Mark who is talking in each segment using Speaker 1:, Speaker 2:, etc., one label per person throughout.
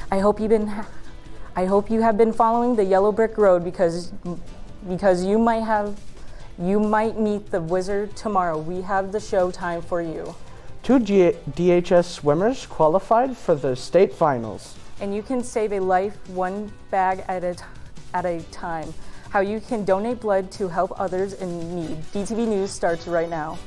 Speaker 1: I hope you have been following the yellow brick road because you might meet the wizard tomorrow. We have the show time for you.
Speaker 2: 2 DHS swimmers qualified for the state finals.
Speaker 1: And you can save a life one bag at a time. How you can donate blood to help others in need. DTV News starts right now.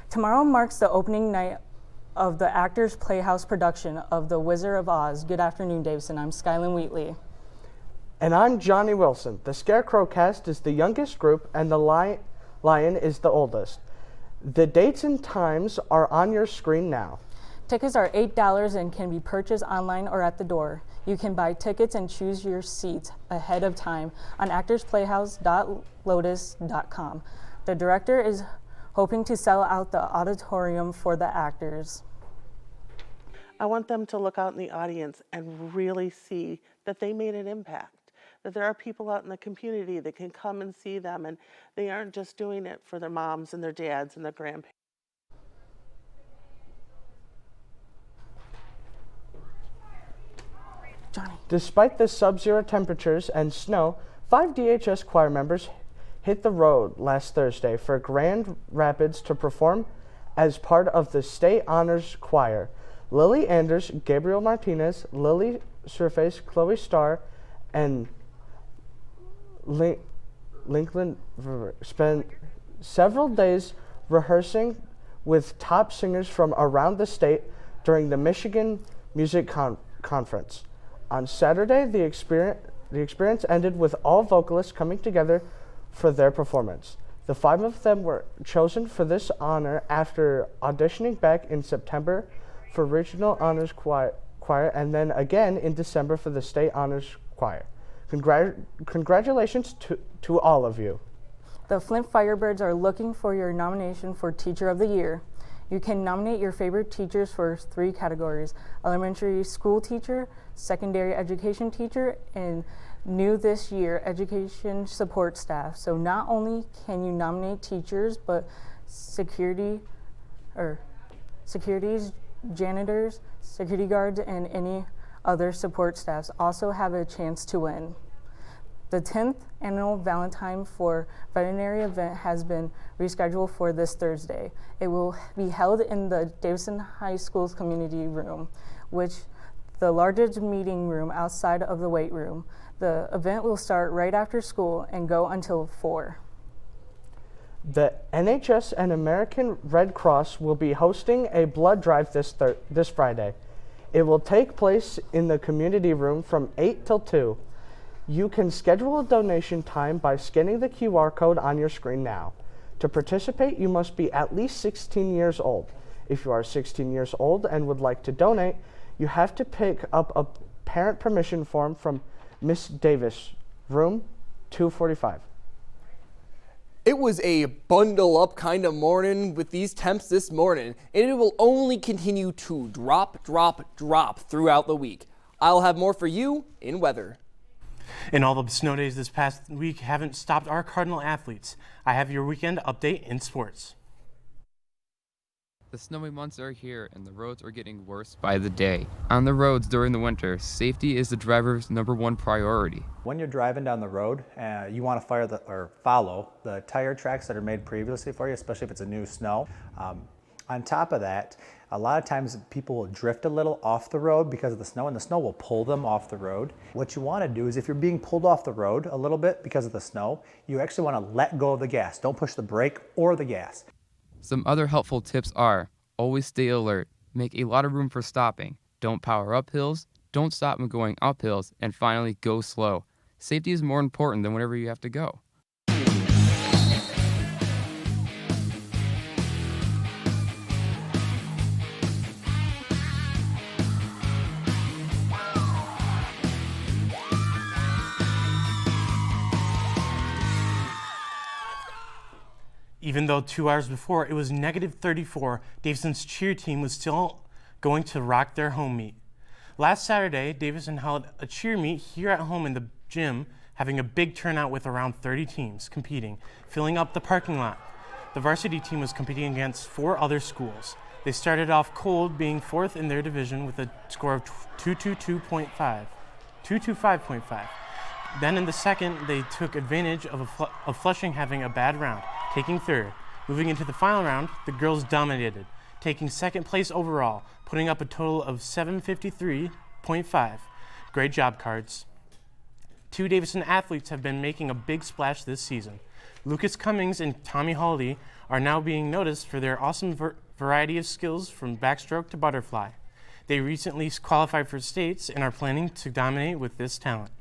Speaker 1: Tomorrow marks the opening night of the Actors Playhouse production of The Wizard of Oz. Good afternoon, Davison. I'm Skylin Wheatley.
Speaker 2: And I'm Johnny Wilson. The Scarecrow cast is the youngest group and the Lion is the oldest. The dates and times are on your screen now.
Speaker 1: Tickets are $8 and can be purchased online or at the door. You can buy tickets and choose your seats ahead of time on actorsplayhouse.lotus.com. The director is hoping to sell out the auditorium for the actors.
Speaker 3: I want them to look out in the audience and really see that they made an impact, that there are people out in the community that can come and see them, and they aren't just doing it for their moms and their dads and their grandparents.
Speaker 1: Johnny.
Speaker 2: Despite the sub-zero temperatures and snow, 5 DHS choir members hit the road last Thursday for Grand Rapids to perform as part of the State Honors Choir. Lily Anders, Gabriel Martinez, Lily Surface, Chloe Starr, and Lincoln spent several days rehearsing with top singers from around the state during the Michigan Music Conference. On Saturday, the experience ended with all vocalists coming together for their performance. The 5 of them were chosen for this honor after auditioning back in September for Regional Honors Choir and then again in December for the State Honors Choir. Congratulations to all of you.
Speaker 1: The Flint Firebirds are looking for your nomination for Teacher of the Year. You can nominate your favorite teachers for 3 categories: elementary school teacher, secondary education teacher, and new this year, education support staff. So not only can you nominate teachers, but securities, janitors, security guards, and any other support staffs also have a chance to win. The 10th annual Valentine for Veterinary event has been rescheduled for this Thursday. It will be held in the Davison High School's community room, which the largest meeting room outside of the weight room. The event will start right after school and go until 4.
Speaker 2: The NHS and American Red Cross will be hosting a blood drive this Friday. It will take place in the community room from 8 till 2. You can schedule a donation time by scanning the QR code on your screen now. To participate, you must be at least 16 years old. If you are 16 years old and would like to donate, you have to pick up a parent permission form from Miss Davis, room 245.
Speaker 4: It was a bundle up kind of morning with these temps this morning, and it will only continue to drop throughout the week. I'll have more for you in weather.
Speaker 5: And all the snow days this past week haven't stopped our Cardinal athletes. I have your weekend update in sports.
Speaker 6: The snowy months are here and the roads are getting worse by the day. On the roads during the winter, safety is the driver's #1 priority.
Speaker 7: When you're driving down the road, you want to follow the tire tracks that are made previously for you, especially if it's a new snow. On top of that, a lot of times people will drift a little off the road because of the snow, and the snow will pull them off the road. What you want to do is if you're being pulled off the road a little bit because of the snow, you actually want to let go of the gas. Don't push the brake or the gas.
Speaker 6: Some other helpful tips are, always stay alert, make a lot of room for stopping, don't power up hills, don't stop when going up hills, and finally go slow. Safety is more important than whenever you have to go.
Speaker 5: Even though 2 hours before it was negative 34, Davison's cheer team was still going to rock their home meet. Last Saturday, Davison held a cheer meet here at home in the gym, having a big turnout with around 30 teams competing, filling up the parking lot. The varsity team was competing against 4 other schools. They started off cold, being 4th in their division with a score of 225.5. Then in the second, they took advantage of Flushing having a bad round, taking 3rd. Moving into the final round, the girls dominated, taking 2nd place overall, putting up a total of 753.5. Great job, Cards. 2 Davison athletes have been making a big splash this season. Lucas Cummings and Tommy Hawley are now being noticed for their awesome variety of skills from backstroke to butterfly. They recently qualified for states and are planning to dominate with this talent.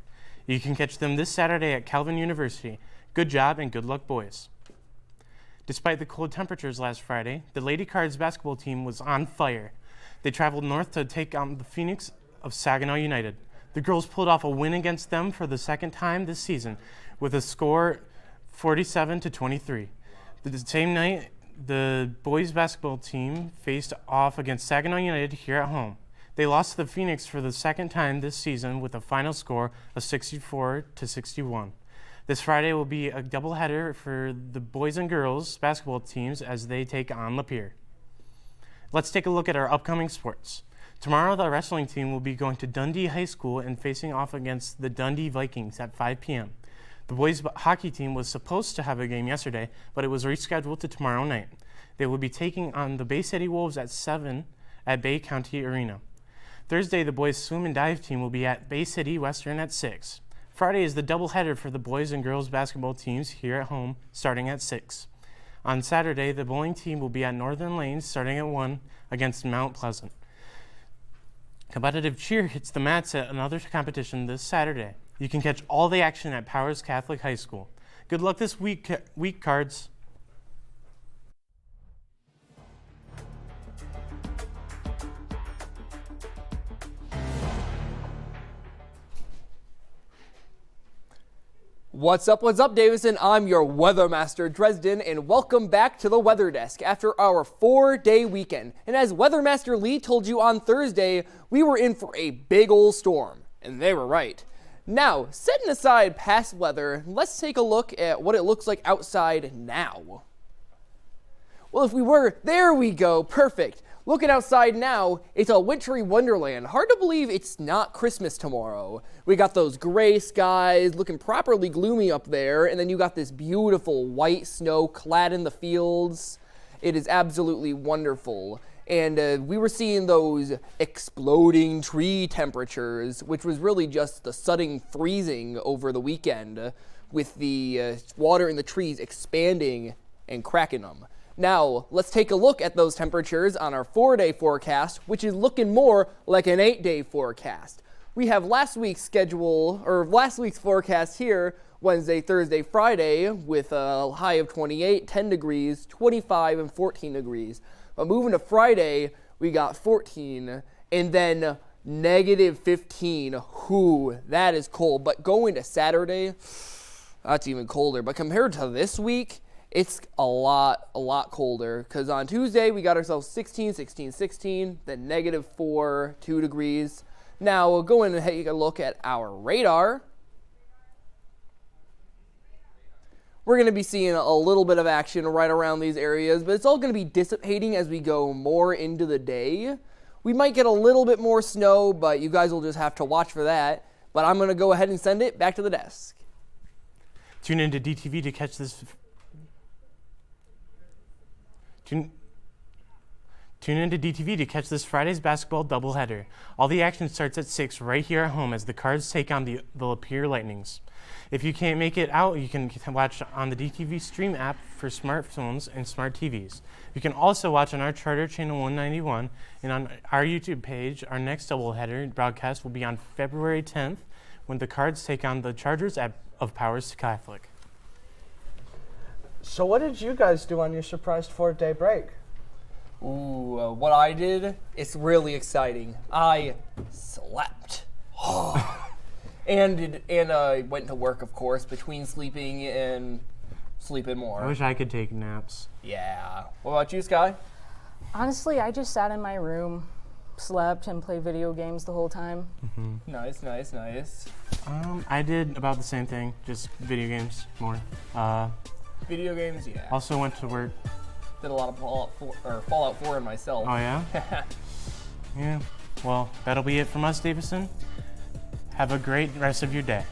Speaker 5: You can catch them this Saturday at Calvin University. Good job and good luck, boys. Despite the cold temperatures last Friday, the Lady Cards basketball team was on fire. They traveled north to take on the Phoenix of Saginaw United. The girls pulled off a win against them for the second time this season with a score 47-23. The same night, the boys basketball team faced off against Saginaw United here at home. They lost to the Phoenix for the second time this season with a final score of 64-61. This Friday will be a doubleheader for the boys and girls basketball teams as they take on Lapeer. Let's take a look at our upcoming sports. Tomorrow, the wrestling team will be going to Dundee High School and facing off against the Dundee Vikings at 5 p.m. The boys hockey team was supposed to have a game yesterday, but it was rescheduled to tomorrow night. They will be taking on the Bay City Wolves at 7 at Bay County Arena. Thursday, the boys swim and dive team will be at Bay City Western at 6. Friday is the doubleheader for the boys and girls basketball teams here at home, starting at 6. On Saturday, the bowling team will be at Northern Lanes starting at 1 against Mount Pleasant. Competitive cheer hits the mats at another competition this Saturday. You can catch all the action at Powers Catholic High School. Good luck this week, Cards.
Speaker 4: What's up, Davison? I'm your Weather Master, Dresden, and welcome back to the Weather Desk after our 4-day weekend. And as Weather Master Lee told you on Thursday, we were in for a big ol' storm, and they were right. Now, setting aside past weather, let's take a look at what it looks like outside now. Well, there we go, perfect. Looking outside now, it's a wintry wonderland. Hard to believe it's not Christmas tomorrow. We got those gray skies looking properly gloomy up there, and then you got this beautiful white snow clad in the fields. It is absolutely wonderful. And we were seeing those exploding tree temperatures, which was really just the sudden freezing over the weekend with the water in the trees expanding and cracking them. Now, let's take a look at those temperatures on our 4-day forecast, which is looking more like an 8-day forecast. We have last week's forecast here, Wednesday, Thursday, Friday, with a high of 28, 10 degrees, 25, and 14 degrees. But moving to Friday, we got 14, and then negative 15. Whew, that is cold. But going to Saturday, that's even colder. But compared to this week, it's a lot colder, because on Tuesday we got ourselves 16, then negative 4, 2 degrees. Now we'll go in and take a look at our radar. We're going to be seeing a little bit of action right around these areas, but it's all going to be dissipating as we go more into the day. We might get a little bit more snow, but you guys will just have to watch for that. But I'm going to go ahead and send it back to the desk.
Speaker 5: Tune into DTV to catch this. Tune into DTV to catch this Friday's basketball doubleheader. All the action starts at 6 right here at home as the Cards take on the Lapeer Lightnings. If you can't make it out, you can watch on the DTV Stream app for smartphones and smart TVs. You can also watch on our Charter Channel 191 and on our YouTube page. Our next doubleheader broadcast will be on February 10th when the Cards take on the Chargers of Powers Catholic.
Speaker 2: So what did you guys do on your surprise 4-day break?
Speaker 4: Ooh, what I did, it's really exciting. I slept. and I went to work, of course, between sleeping and sleeping more.
Speaker 5: I wish I could take naps.
Speaker 4: Yeah. What about you, Sky?
Speaker 1: Honestly, I just sat in my room, slept, and played video games the whole time.
Speaker 4: Nice, nice, nice.
Speaker 5: I did about the same thing, just video games more.
Speaker 4: Video games, yeah.
Speaker 5: Also went to work.
Speaker 4: Did a lot of Fallout 4 in myself.
Speaker 5: Oh yeah? Yeah. Well, that'll be it from us, Davison. Have a great rest of your day.